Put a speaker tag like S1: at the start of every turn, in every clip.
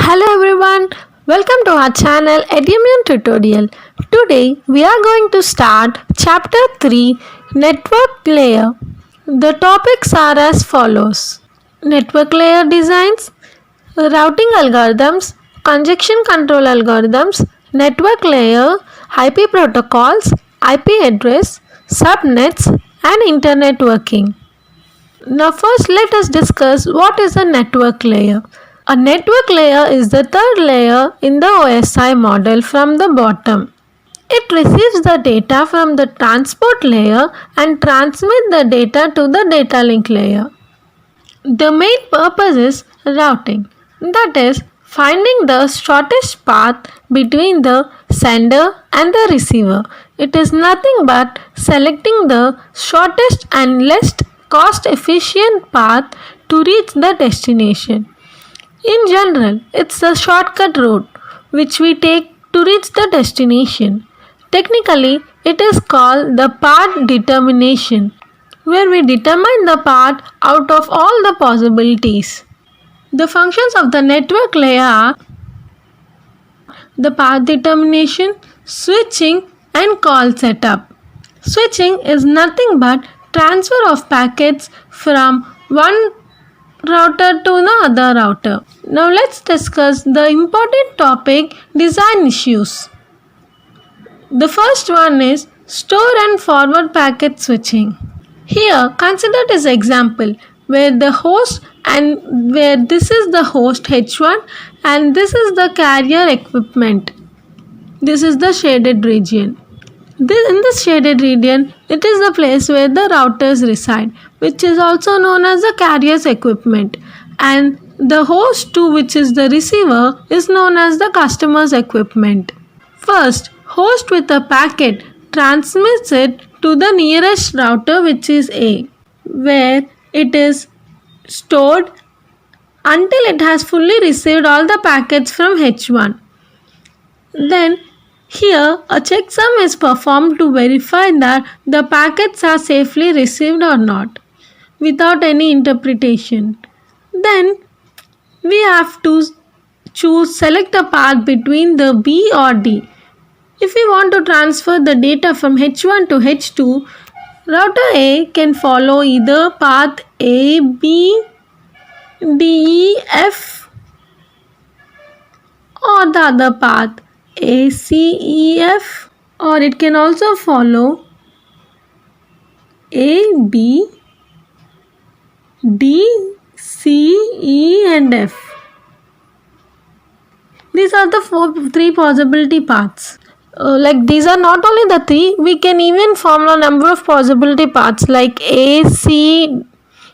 S1: Hello everyone, welcome to our channel Edimmune Tutorial. Today we are going to start chapter 3 Network Layer. The topics are as follows: Network Layer Designs, Routing Algorithms, Congestion Control Algorithms, Network Layer, IP Protocols, IP Address, Subnets and Internet Working. Now first let us discuss what is a network layer. A network layer is the third layer in the OSI model from the bottom. It receives the data from the transport layer and transmits the data to the data link layer. The main purpose is routing, that is, finding the shortest path between the sender and the receiver. It is nothing but selecting the shortest and least cost efficient path to reach the destination. In general, it's a shortcut route which we take to reach the destination. Technically, it is called the path determination, where we determine the path out of all the possibilities. The functions of the network layer are the path determination, switching, and call setup. Switching is nothing but transfer of packets from one router to the other router. Now let's discuss the important topic, design issues. The first one is store and forward packet switching. Here consider this example where the host and where this is the host H1 and this is the carrier equipment. This is the shaded region. In this shaded region, it is the place where the routers reside, which is also known as the carrier's equipment, and the host 2, which is the receiver, is known as the customer's equipment. First, host with a packet transmits it to the nearest router, which is A, where it is stored until it has fully received all the packets from H1. Then here, a checksum is performed to verify that the packets are safely received or not, without any interpretation. Then, we have to select a path between the B or D. If we want to transfer the data from H1 to H2, router A can follow either path A, B, D, E, F or the other path A, C, E, F, or it can also follow A, B, D, C, E and F. These are the three possibility paths. These are not only the three, we can even form a number of possibility paths like A, C,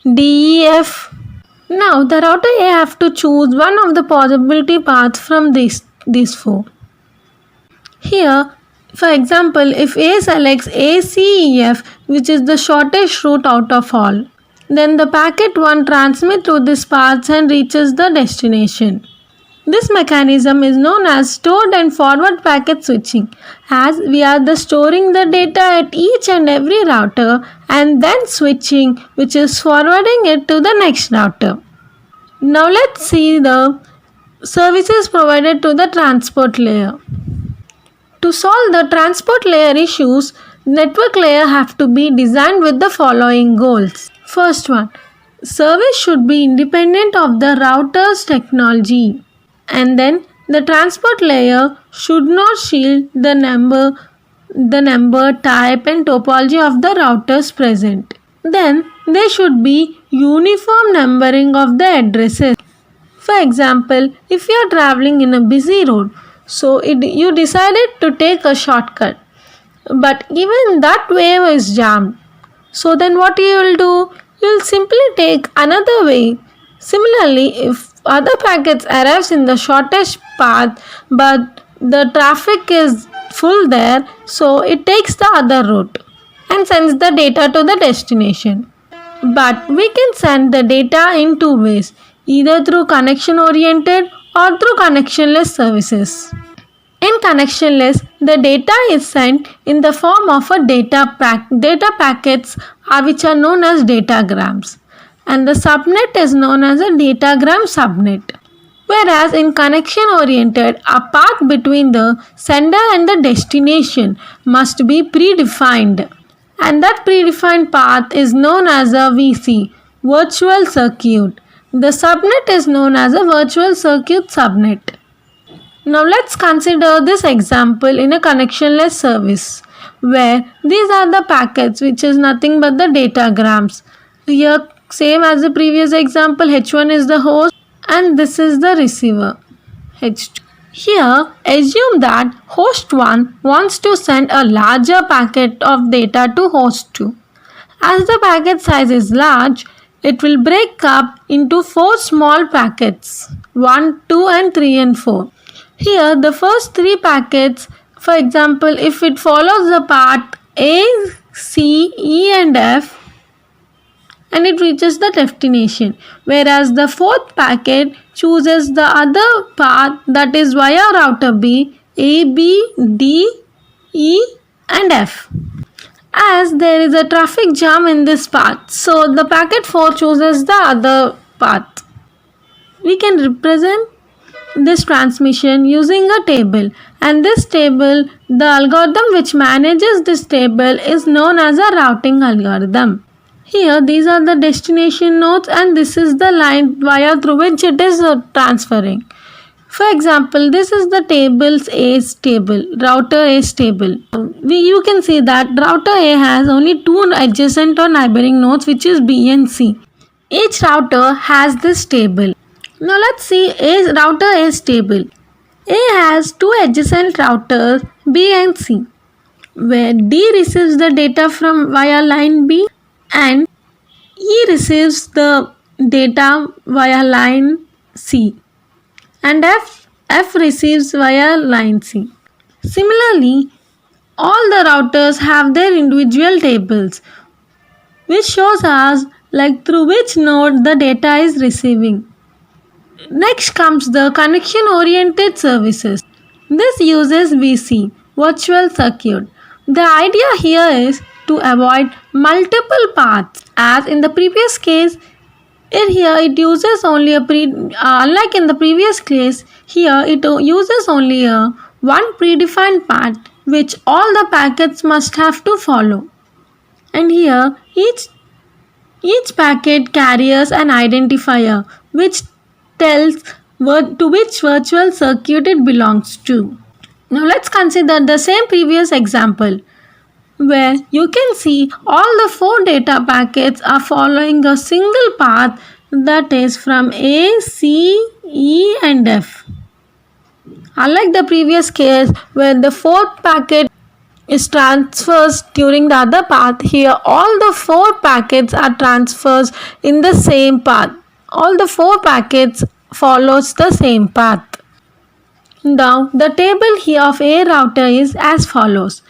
S1: D, E, F. Now the router A have to choose one of the possibility paths from these four. Here, for example, if A selects ACEF, which is the shortest route out of all, then the packet 1 transmits through this path and reaches the destination. This mechanism is known as stored and forward packet switching, as we are storing the data at each and every router and then switching, which is forwarding it to the next router. Now let's see the services provided to the transport layer. To solve the transport layer issues, network layer have to be designed with the following goals. First one, service should be independent of the router's technology. And then the transport layer should not shield the number, type and topology of the routers present. Then there should be uniform numbering of the addresses. For example, if you are traveling in a busy road, so you decided to take a shortcut, but even that way is jammed. So then what you will do? You will simply take another way. Similarly, if other packets arrives in the shortest path, but the traffic is full there, so it takes the other route and sends the data to the destination. But we can send the data in two ways, either through connection oriented or through connectionless services. In connectionless, the data is sent in the form of a data packets which are known as datagrams, and the subnet is known as a datagram subnet. Whereas in connection oriented, a path between the sender and the destination must be predefined. And that predefined path is known as a VC, virtual circuit. The subnet is known as a virtual circuit subnet. Now let's consider this example in a connectionless service where these are the packets, which is nothing but the datagrams. Here, same as the previous example, H1 is the host and this is the receiver, H2. Here, assume that host 1 wants to send a larger packet of data to host 2. As the packet size is large, it will break up into 4 small packets, 1, 2 and 3 and 4. Here, the first 3 packets, for example, if it follows the path A, C, E and F, and it reaches the destination, whereas the fourth packet chooses the other path, that is via router B, A, B, D, E and F. As there is a traffic jam in this path, so the packet 4 chooses the other path. We can represent this transmission using a table, and this table, the algorithm which manages this table is known as a routing algorithm. Here these are the destination nodes and this is the line via through which it is transferring. For example, this is the tables A's table, router A's table. You can see that router A has only 2 adjacent or neighboring nodes, which is B and C. Each router has this table. Now let's see router A's table. A has 2 adjacent routers B and C, where D receives the data from via line B and E receives the data via line C and F receives via line C. Similarly, all the routers have their individual tables, which shows us like through which node the data is receiving. Next comes the connection oriented services. This uses VC, virtual circuit. The idea here is to avoid multiple paths, as in the previous case. Here it uses only unlike in the previous case, here it uses only a one predefined path which all the packets must have to follow. And here each packet carries an identifier which tells to which virtual circuit it belongs to. Now let's consider the same previous example, where you can see all the 4 data packets are following a single path, that is from A, C, E and F. Unlike the previous case where the 4th packet is transferred during the other path, here all the 4 packets are transferred in the same path. All the 4 packets follows the same path. Now the table here of A router is as follows.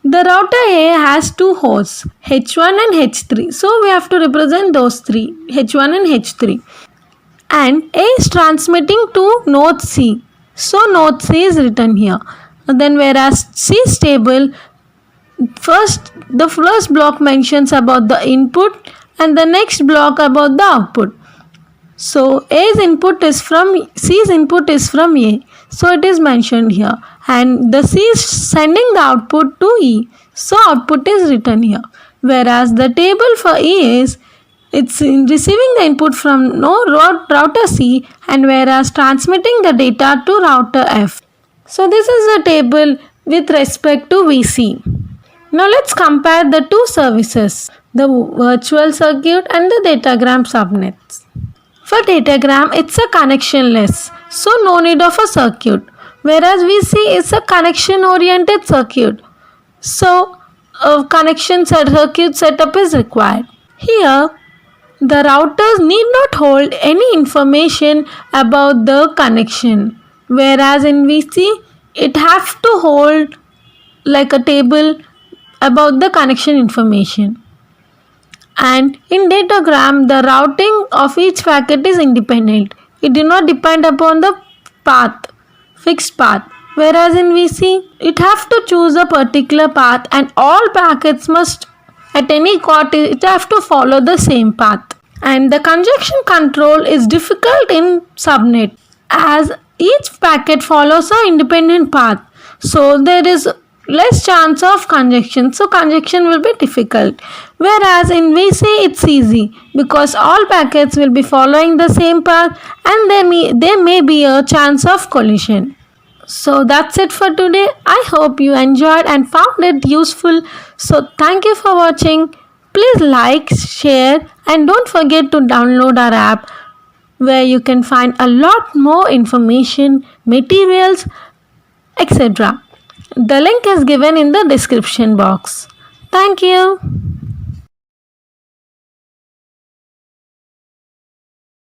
S1: The router A has 2 hosts, H1 and H3. So we have to represent those 3, H1 and H3. And A is transmitting to node C. So node C is written here. Then whereas C's table, the first block mentions about the input and the next block about the output. So C's input is from A. So it is mentioned here, and the C is sending the output to E, so output is written here. Whereas the table for E is it's receiving the input from router C, and whereas transmitting the data to router F. So this is the table with respect to VC. Now let's compare the 2 services, the virtual circuit and the datagram subnets. For datagram, it's a connectionless, so no need of a circuit. Whereas VC is a connection-oriented circuit, so a connection circuit setup is required. Here, the routers need not hold any information about the connection. Whereas in VC, it has to hold like a table about the connection information. And in datagram, the routing of each packet is independent. It do not depend upon the path, fixed path. Whereas in VC, it have to choose a particular path and all packets must at any cost it have to follow the same path. And the conjunction control is difficult in subnet, as each packet follows an independent path, so there is less chance of conjunction, so conjunction will be difficult. Whereas in VC it's easy because all packets will be following the same path and there may be a chance of collision. So that's it for today. I hope you enjoyed and found it useful. So thank you for watching. Please like, share, and don't forget to download our app where you can find a lot more information, materials, etc. The link is given in the description box. Thank you.